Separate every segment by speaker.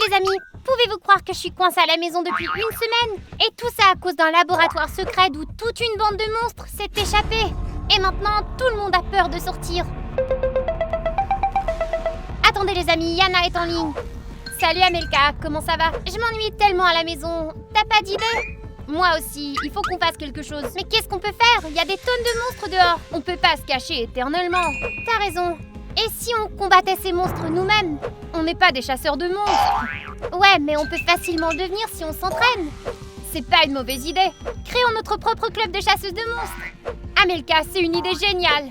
Speaker 1: les amis, pouvez-vous croire que je suis coincée à la maison depuis une semaine? Et tout ça à cause d'un laboratoire secret d'où toute une bande de monstres s'est échappée. Et maintenant, tout le monde a peur de sortir. Attendez les amis, Yana est en ligne. Salut Amelka, comment ça va? Je m'ennuie tellement à la maison. T'as pas d'idée? Moi aussi, il faut qu'on fasse quelque chose. Mais qu'est-ce qu'on peut faire? Il y a des tonnes de monstres dehors. On peut pas se cacher éternellement. T'as raison. Et si on combattait ces monstres nous-mêmes? On n'est pas des chasseurs de monstres. Ouais, mais on peut facilement le devenir si on s'entraîne. C'est pas une mauvaise idée. Créons notre propre club de chasseuses de monstres. Amelka, c'est une idée géniale.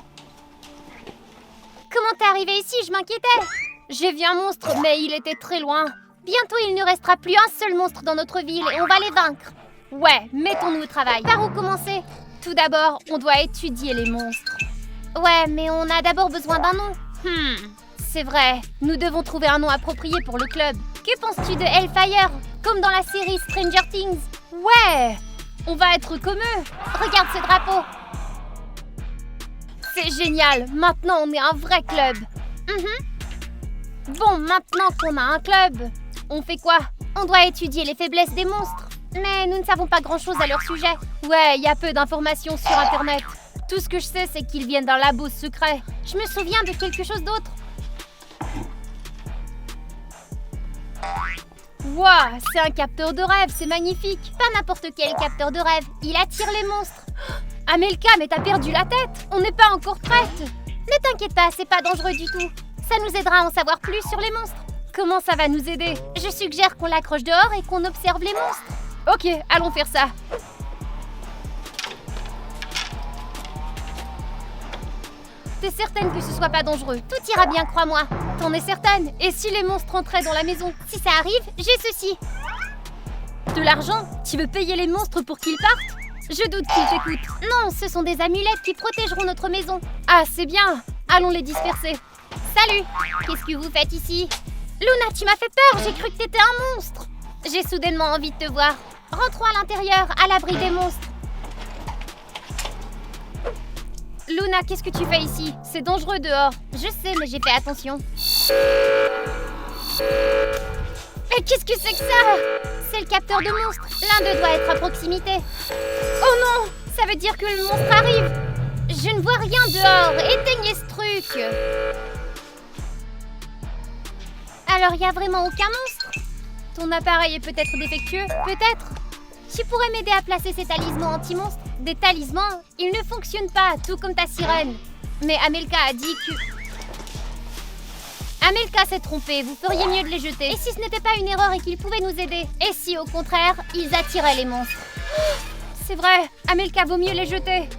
Speaker 1: Comment t'es arrivée ici? Je m'inquiétais. J'ai vu un monstre, mais il était très loin. Bientôt, il ne restera plus un seul monstre dans notre ville et on va les vaincre. Ouais, mettons-nous au travail. Par où commencer? Tout d'abord, on doit étudier les monstres. Ouais, mais on a d'abord besoin d'un nom. C'est vrai. Nous devons trouver un nom approprié pour le club. Que penses-tu de Hellfire? Comme dans la série Stranger Things. Ouais! On va être comme eux. Regarde ce drapeau. C'est génial. Maintenant, on est un vrai club. Bon, maintenant qu'on a un club, on fait quoi? On doit étudier les faiblesses des monstres. Mais nous ne savons pas grand-chose à leur sujet. Ouais, il y a peu d'informations sur Internet. Tout ce que je sais, c'est qu'ils viennent d'un labo secret. Je me souviens de quelque chose d'autre. Waouh, c'est un capteur de rêve, c'est magnifique. Pas n'importe quel capteur de rêve, il attire les monstres. Amelka, mais t'as perdu la tête. On n'est pas encore prête. Ne t'inquiète pas, c'est pas dangereux du tout. Ça nous aidera à en savoir plus sur les monstres. Comment ça va nous aider? Je suggère qu'on l'accroche dehors et qu'on observe les monstres. Ok, allons faire ça. T'es certaine que ce soit pas dangereux? Tout ira bien, crois-moi. T'en es certaine? Et si les monstres entraient dans la maison? Si ça arrive, j'ai ceci. De l'argent? Tu veux payer les monstres pour qu'ils partent? Je doute qu'ils t'écoutent. Non, ce sont des amulettes qui protégeront notre maison. Ah, c'est bien. Allons les disperser. Salut! Qu'est-ce que vous faites ici? Luna, tu m'as fait peur, j'ai cru que t'étais un monstre. J'ai soudainement envie de te voir. Rentrons à l'intérieur, à l'abri des monstres. Luna, qu'est-ce que tu fais ici? C'est dangereux dehors. Je sais, mais j'ai fait attention. Mais qu'est-ce que c'est que ça? C'est le capteur de monstres. L'un d'eux doit être à proximité. Oh non! Ça veut dire que le monstre arrive. Je ne vois rien dehors. Éteignez ce truc. Alors, il n'y a vraiment aucun monstre? Ton appareil est peut-être défectueux? Peut-être. Tu pourrais m'aider à placer ces talismans anti-monstres? Des talismans? Ils ne fonctionnent pas, tout comme ta sirène. Mais Amelka a dit que... Amelka s'est trompée, vous feriez mieux de les jeter. Et si ce n'était pas une erreur et qu'ils pouvaient nous aider? Et si, au contraire, ils attiraient les monstres? C'est vrai, Amelka, vaut mieux les jeter.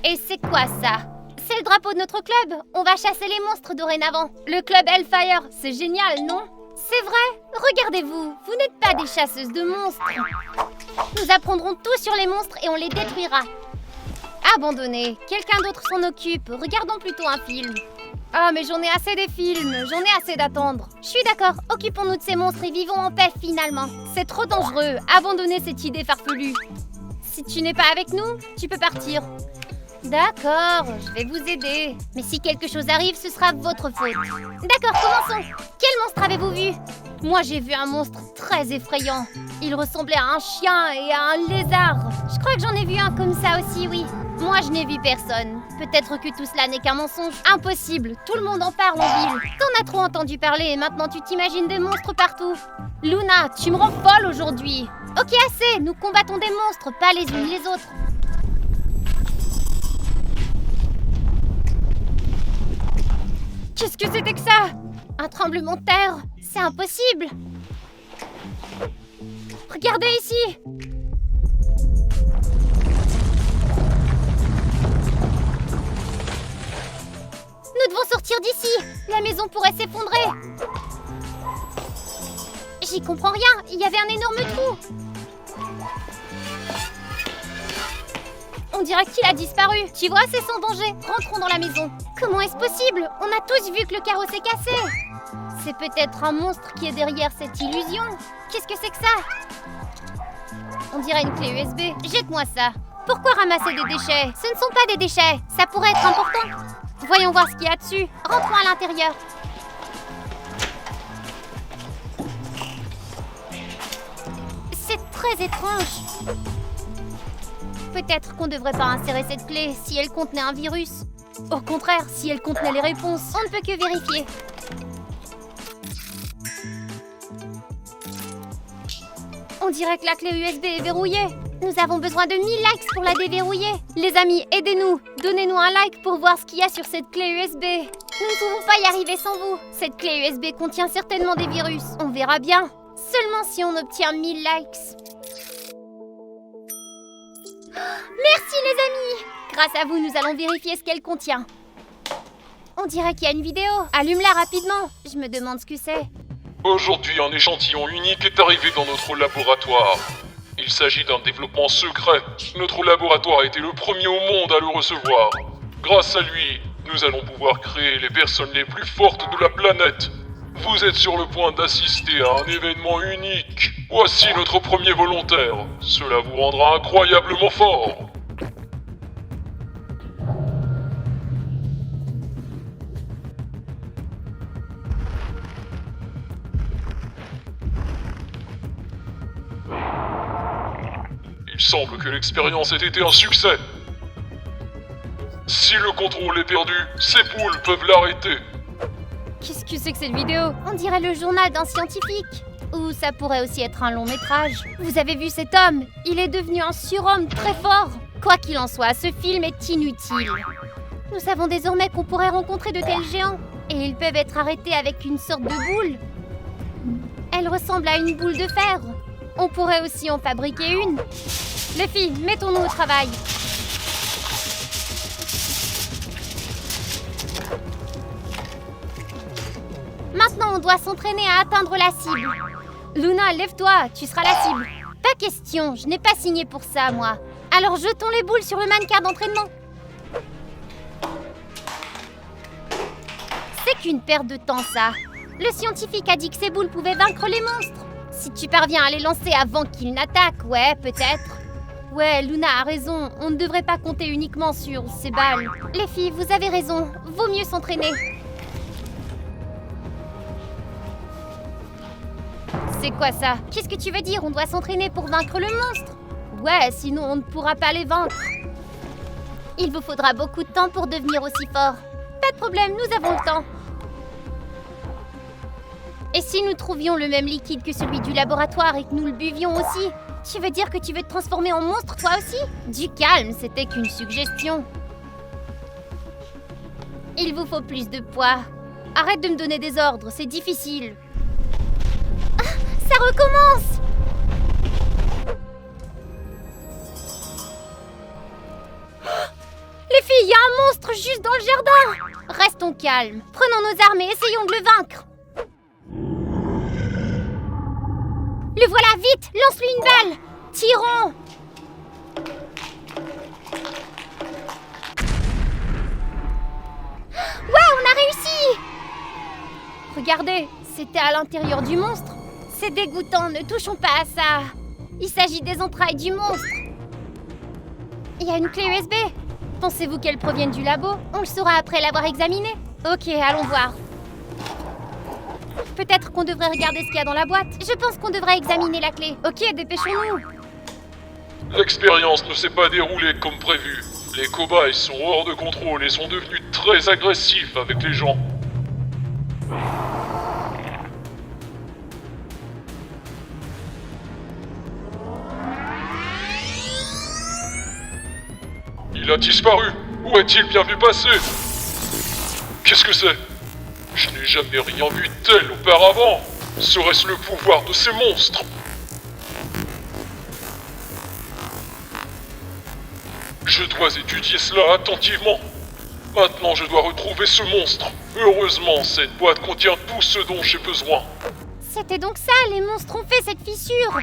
Speaker 1: Et c'est quoi ça? C'est le drapeau de notre club. On va chasser les monstres dorénavant. Le club Hellfire, c'est génial, non? C'est vrai. Regardez-vous, vous n'êtes pas des chasseuses de monstres. Nous apprendrons tout sur les monstres et on les détruira. Abandonné. Quelqu'un d'autre s'en occupe. Regardons plutôt un film. Ah, mais j'en ai assez des films. J'en ai assez d'attendre. Je suis d'accord. Occupons-nous de ces monstres et vivons en paix finalement. C'est trop dangereux. Abandonnez cette idée farfelue. Si tu n'es pas avec nous, tu peux partir. D'accord, je vais vous aider. Mais si quelque chose arrive, ce sera votre faute. D'accord, commençons. Quel monstre avez-vous vu? Moi, j'ai vu un monstre très effrayant. Il ressemblait à un chien et à un lézard. Je crois que j'en ai vu un comme ça aussi, oui. Moi, je n'ai vu personne. Peut-être que tout cela n'est qu'un mensonge. Impossible, tout le monde en parle en ville. T'en as trop entendu parler et maintenant tu t'imagines des monstres partout. Luna, tu me rends folle aujourd'hui. Ok, assez, nous combattons des monstres, pas les unes les autres. Qu'est-ce que c'était que ça? Un tremblement de terre? C'est impossible. Regardez ici. Nous devons sortir d'ici. La maison pourrait s'effondrer. J'y comprends rien. Il y avait un énorme trou. On dirait qu'il a disparu. Tu vois, c'est sans danger. Rentrons dans la maison. Comment est-ce possible? On a tous vu que le carreau s'est cassé. C'est peut-être un monstre qui est derrière cette illusion. Qu'est-ce que c'est que ça? On dirait une clé USB. Jette-moi ça. Pourquoi ramasser des déchets? Ce ne sont pas des déchets. Ça pourrait être important. Voyons voir ce qu'il y a dessus. Rentrons à l'intérieur. C'est très étrange. Peut-être qu'on ne devrait pas insérer cette clé si elle contenait un virus. Au contraire, si elle contenait les réponses, on ne peut que vérifier. On dirait que la clé USB est verrouillée. Nous avons besoin de 1000 likes pour la déverrouiller. Les amis, aidez-nous. Donnez-nous un like pour voir ce qu'il y a sur cette clé USB. Nous ne pouvons pas y arriver sans vous. Cette clé USB contient certainement des virus. On verra bien. Seulement si on obtient 1000 likes. Merci les amis. Grâce à vous, nous allons vérifier ce qu'elle contient. On dirait qu'il y a une vidéo. Allume-la rapidement. Je me demande ce que c'est.
Speaker 2: Aujourd'hui, un échantillon unique est arrivé dans notre laboratoire. Il s'agit d'un développement secret. Notre laboratoire a été le premier au monde à le recevoir. Grâce à lui, nous allons pouvoir créer les personnes les plus fortes de la planète. Vous êtes sur le point d'assister à un événement unique. Voici notre premier volontaire. Cela vous rendra incroyablement fort. Il semble que l'expérience ait été un succès. Si le contrôle est perdu, ces poules peuvent l'arrêter.
Speaker 1: Qu'est-ce que c'est que cette vidéo? On dirait le journal d'un scientifique. Ou ça pourrait aussi être un long métrage. Vous avez vu cet homme? Il est devenu un surhomme très fort. Quoi qu'il en soit, ce film est inutile. Nous savons désormais qu'on pourrait rencontrer de tels géants. Et ils peuvent être arrêtés avec une sorte de boule. Elle ressemble à une boule de fer. On pourrait aussi en fabriquer une. Les filles, mettons-nous au travail. Maintenant, on doit s'entraîner à atteindre la cible. Luna, lève-toi, tu seras la cible. Pas question, je n'ai pas signé pour ça, moi. Alors jetons les boules sur le mannequin d'entraînement. C'est qu'une perte de temps, ça. Le scientifique a dit que ces boules pouvaient vaincre les monstres. Si tu parviens à les lancer avant qu'ils n'attaquent, ouais, peut-être. Ouais, Luna a raison, on ne devrait pas compter uniquement sur ces balles. Les filles, vous avez raison, vaut mieux s'entraîner. C'est quoi ça? Qu'est-ce que tu veux dire? On doit s'entraîner pour vaincre le monstre? Ouais, sinon on ne pourra pas les vaincre. Il vous faudra beaucoup de temps pour devenir aussi fort. Pas de problème, nous avons le temps. Et si nous trouvions le même liquide que celui du laboratoire et que nous le buvions aussi? Tu veux dire que tu veux te transformer en monstre toi aussi? Du calme, c'était qu'une suggestion. Il vous faut plus de poids. Arrête de me donner des ordres, c'est difficile. Ah, ça recommence! Les filles, il y a un monstre juste dans le jardin! Restons calmes. Prenons nos armes et essayons de le vaincre. Le voilà, vite! Lance-lui une balle! Tirons! Ouais, on a réussi! Regardez, c'était à l'intérieur du monstre. C'est dégoûtant, ne touchons pas à ça. Il s'agit des entrailles du monstre. Il y a une clé USB. Pensez-vous qu'elle provienne du labo? On le saura après l'avoir examinée. Ok, allons voir. Peut-être qu'on devrait regarder ce qu'il y a dans la boîte. Je pense qu'on devrait examiner la clé. Ok, dépêchons-nous.
Speaker 2: L'expérience ne s'est pas déroulée comme prévu. Les cobayes sont hors de contrôle et sont devenus très agressifs avec les gens. Il a disparu. Où a-t-il bien vu passer? Qu'est-ce que c'est? Je n'ai jamais rien vu de tel auparavant. Serait-ce le pouvoir de ces monstres? Je dois étudier cela attentivement. Maintenant, je dois retrouver ce monstre. Heureusement, cette boîte contient tout ce dont j'ai besoin.
Speaker 1: C'était donc ça, les monstres ont fait cette fissure.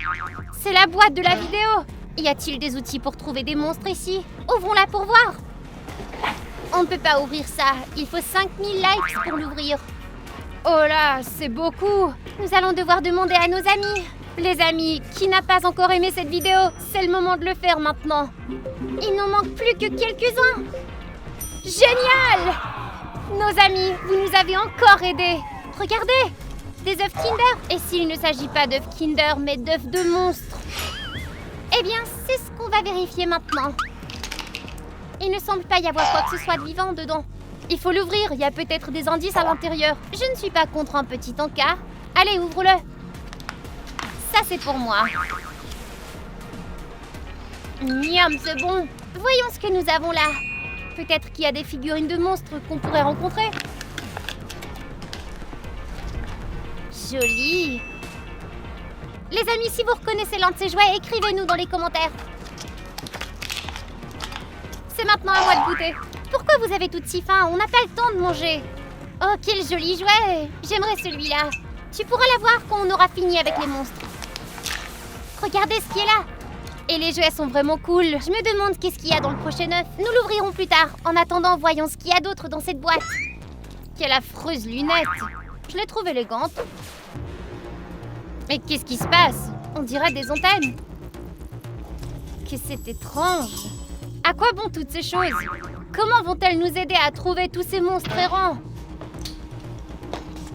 Speaker 1: C'est la boîte de la vidéo. Y a-t-il des outils pour trouver des monstres ici? Ouvrons-la pour voir. On ne peut pas ouvrir ça. Il faut 5000 likes pour l'ouvrir. Oh là, c'est beaucoup. Nous allons devoir demander à nos amis. Les amis, qui n'a pas encore aimé cette vidéo? C'est le moment de le faire maintenant. Il n'en manque plus que quelques-uns. Génial! Nos amis, vous nous avez encore aidés. Regardez, des œufs Kinder. Et s'il ne s'agit pas d'œufs Kinder, mais d'œufs de monstres? Eh bien, c'est ce qu'on va vérifier maintenant. Il ne semble pas y avoir quoi que ce soit de vivant dedans. Il faut l'ouvrir, il y a peut-être des indices à l'intérieur. Je ne suis pas contre un petit encas. Allez, ouvre-le. Ça, c'est pour moi. Miam, c'est bon. Voyons ce que nous avons là. Peut-être qu'il y a des figurines de monstres qu'on pourrait rencontrer. Joli. Les amis, si vous reconnaissez l'un de ces jouets, écrivez-nous dans les commentaires. C'est maintenant à moi de goûter. Pourquoi vous avez toutes si faim? On n'a pas le temps de manger. Oh, quel joli jouet. J'aimerais celui-là. Tu pourras l'avoir quand on aura fini avec les monstres. Regardez ce qui est là. Et les jouets sont vraiment cool. Je me demande qu'est-ce qu'il y a dans le prochain œuf. Nous l'ouvrirons plus tard. En attendant, voyons ce qu'il y a d'autre dans cette boîte. Quelle affreuse lunette. Je les trouve élégantes. Mais qu'est-ce qui se passe? On dirait des antennes. Que c'est étrange. À quoi bon toutes ces choses? Comment vont-elles nous aider à trouver tous ces monstres errants?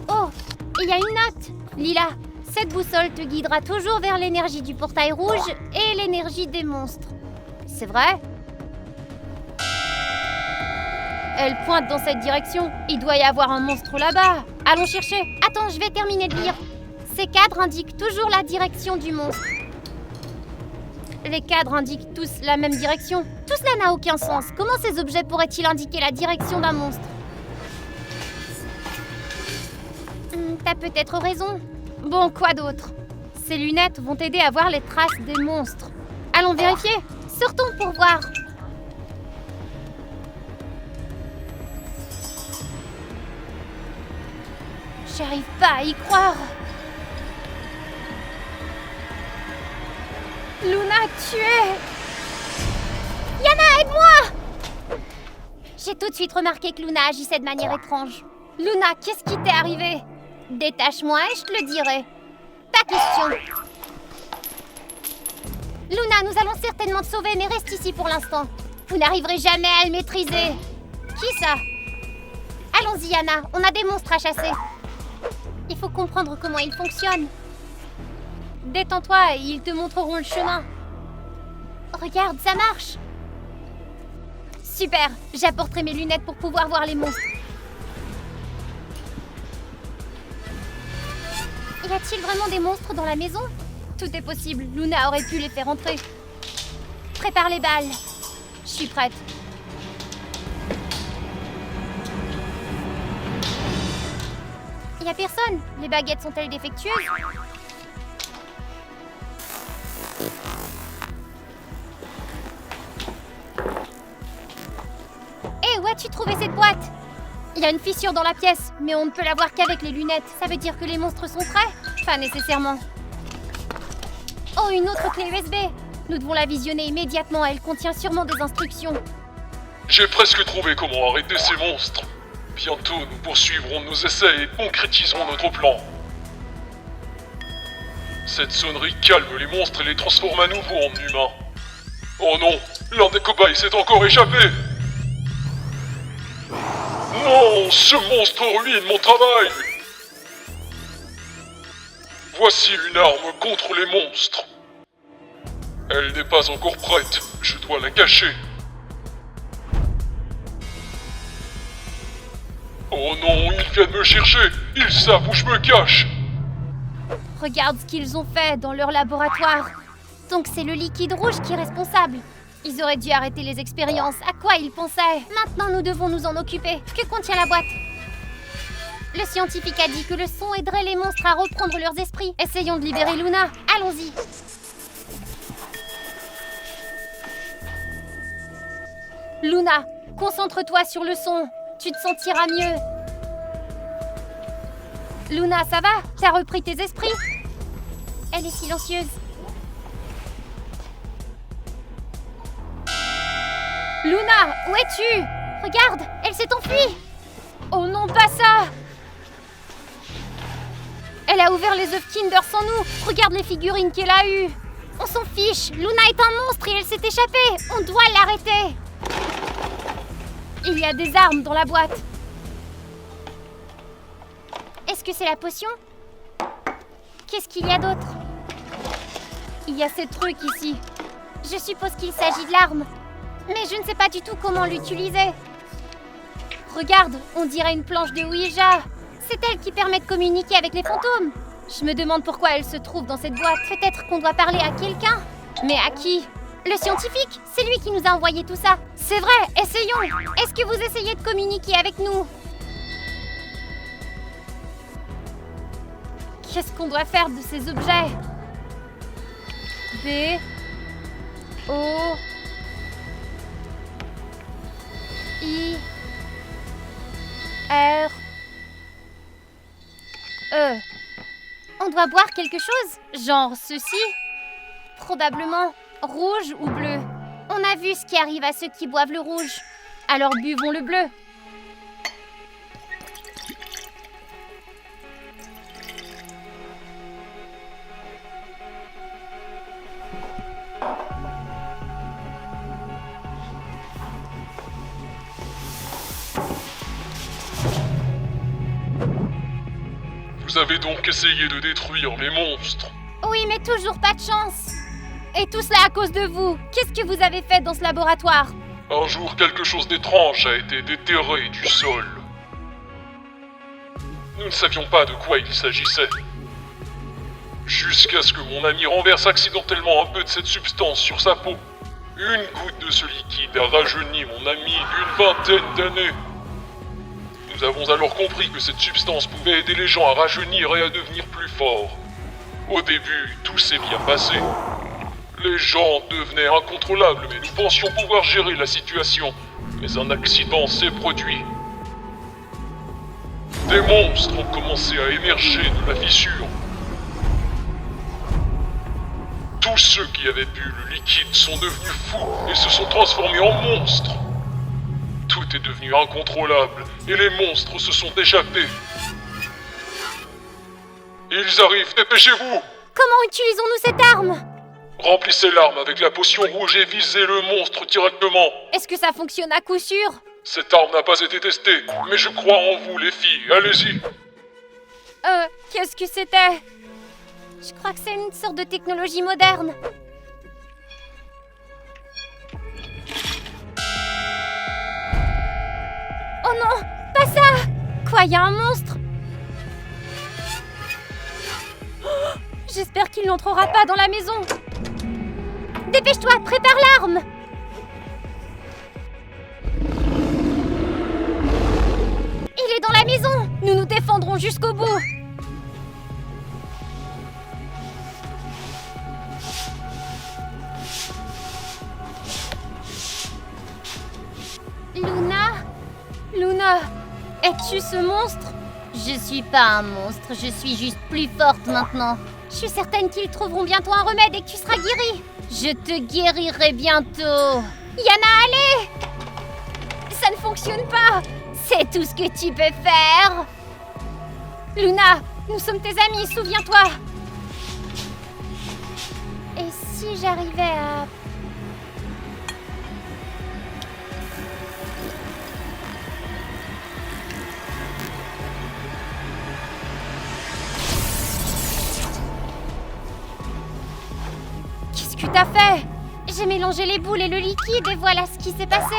Speaker 1: Oh, il y a une note. Lila, cette boussole te guidera toujours vers l'énergie du portail rouge et l'énergie des monstres. C'est vrai? Elle pointe dans cette direction. Il doit y avoir un monstre là-bas. Allons chercher. Attends, je vais terminer de lire. Ces cadres indiquent toujours la direction du monstre. Les cadres indiquent tous la même direction. Tout cela n'a aucun sens. Comment ces objets pourraient-ils indiquer la direction d'un monstre? T'as peut-être raison. Bon, quoi d'autre? Ces lunettes vont t'aider à voir les traces des monstres. Allons vérifier. Sortons pour voir. J'arrive pas à y croire. Luna, tu es... Yana, aide-moi! J'ai tout de suite remarqué que Luna agissait de manière étrange. Luna, qu'est-ce qui t'est arrivé? Détache-moi et je te le dirai. Pas question. Luna, nous allons certainement te sauver, mais reste ici pour l'instant. Vous n'arriverez jamais à le maîtriser. Qui ça? Allons-y, Yana, on a des monstres à chasser. Il faut comprendre comment ils fonctionnent. Détends-toi et ils te montreront le chemin. Regarde, ça marche. Super, j'apporterai mes lunettes pour pouvoir voir les monstres. Y a-t-il vraiment des monstres dans la maison? Tout est possible, Luna aurait pu les faire entrer. Prépare les balles. Je suis prête. Y a personne. Les baguettes sont-elles défectueuses? Hé, où as-tu trouvé cette boîte? Il y a une fissure dans la pièce, mais on ne peut la voir qu'avec les lunettes. Ça veut dire que les monstres sont prêts? Pas nécessairement. Oh, une autre clé USB. Nous devons la visionner immédiatement. Elle contient sûrement des instructions.
Speaker 2: J'ai presque trouvé comment arrêter ces monstres. Bientôt, nous poursuivrons nos essais et concrétiserons notre plan. Cette sonnerie calme les monstres et les transforme à nouveau en humains. Oh non, l'un des cobayes s'est encore échappé. Non, ce monstre ruine mon travail. Voici une arme contre les monstres. Elle n'est pas encore prête, je dois la cacher. Oh non, ils viennent me chercher. Ils savent où je me cache.
Speaker 1: Regarde ce qu'ils ont fait dans leur laboratoire. Donc c'est le liquide rouge qui est responsable. Ils auraient dû arrêter les expériences. À quoi ils pensaient? Maintenant, nous devons nous en occuper. Que contient la boîte? Le scientifique a dit que le son aiderait les monstres à reprendre leurs esprits. Essayons de libérer Luna. Allons-y. Luna, concentre-toi sur le son. Tu te sentiras mieux. Luna, ça va? T'as repris tes esprits? Elle est silencieuse. Luna, où es-tu? Regarde, elle s'est enfuie. Oh non, pas ça! Elle a ouvert les œufs Kinder sans nous. Regarde les figurines qu'elle a eues. On s'en fiche. Luna est un monstre et elle s'est échappée. On doit l'arrêter. Il y a des armes dans la boîte. que c'est la potion? Qu'est-ce qu'il y a d'autre? Il y a ces trucs ici. Je suppose qu'il s'agit de l'arme. Mais je ne sais pas du tout comment l'utiliser. Regarde, on dirait une planche de Ouija. C'est elle qui permet de communiquer avec les fantômes. Je me demande pourquoi elle se trouve dans cette boîte. Peut-être qu'on doit parler à quelqu'un. Mais à qui? Le scientifique? C'est lui qui nous a envoyé tout ça. C'est vrai, essayons. Est-ce que vous essayez de communiquer avec nous? Qu'est-ce qu'on doit faire de ces objets? B O I R E. On doit boire quelque chose? Genre ceci? Probablement rouge ou bleu. On a vu ce qui arrive à ceux qui boivent le rouge. Alors buvons le bleu.
Speaker 2: Vous avez donc essayé de détruire les monstres.
Speaker 1: Oui, mais toujours pas de chance. Et tout cela à cause de vous. Qu'est-ce que vous avez fait dans ce laboratoire?
Speaker 2: Un jour, quelque chose d'étrange a été déterré du sol. Nous ne savions pas de quoi il s'agissait. Jusqu'à ce que mon ami renverse accidentellement un peu de cette substance sur sa peau. Une goutte de ce liquide a rajeuni mon ami d'une vingtaine d'années. Nous avons alors compris que cette substance pouvait aider les gens à rajeunir et à devenir plus forts. Au début, tout s'est bien passé. Les gens devenaient incontrôlables, mais nous pensions pouvoir gérer la situation. Mais un accident s'est produit. Des monstres ont commencé à émerger de la fissure. Tous ceux qui avaient bu le liquide sont devenus fous et se sont transformés en monstres. Tout est devenu incontrôlable et les monstres se sont échappés. Ils arrivent, dépêchez-vous!
Speaker 1: Comment utilisons-nous cette arme?
Speaker 2: Remplissez l'arme avec la potion rouge et visez le monstre directement.
Speaker 1: Est-ce que ça fonctionne à coup sûr?
Speaker 2: Cette arme n'a pas été testée, mais je crois en vous les filles, allez-y.
Speaker 1: Qu'est-ce que c'était? Je crois que c'est une sorte de technologie moderne. Oh non, pas ça! Quoi, y a un monstre? Oh, j'espère qu'il n'entrera pas dans la maison. Dépêche-toi, prépare l'arme! Il est dans la maison! Nous nous défendrons jusqu'au bout! Luna, es-tu ce monstre? Je suis pas un monstre, je suis juste plus forte maintenant. Je suis certaine qu'ils trouveront bientôt un remède et que tu seras guérie. Je te guérirai bientôt. Yana, allez! Ça ne fonctionne pas. C'est tout ce que tu peux faire. Luna, nous sommes tes amis, souviens-toi. Et si j'arrivais à... Qu'est-ce que t'as fait? J'ai mélangé les boules et le liquide et voilà ce qui s'est passé.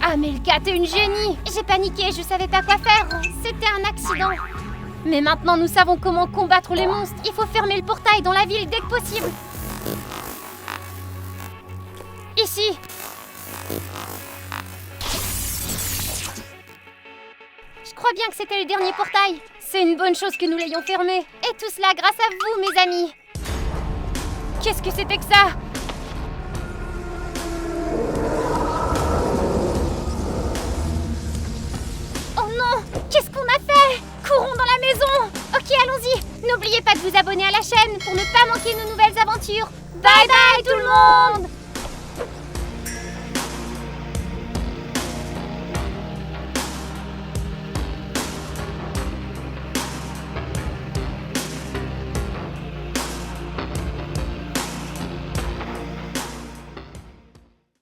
Speaker 1: Amelka, t'es une génie. J'ai paniqué, je savais pas quoi faire. C'était un accident. Mais maintenant, nous savons comment combattre les monstres. Il faut fermer le portail dans la ville dès que possible. Ici. Je crois bien que c'était le dernier portail. C'est une bonne chose que nous l'ayons fermé. Et tout cela grâce à vous, mes amis. Qu'est-ce que c'était que ça? Oh non! Qu'est-ce qu'on a fait? Courons dans la maison! Ok, allons-y! N'oubliez pas de vous abonner à la chaîne pour ne pas manquer nos nouvelles aventures. Bye bye tout le monde!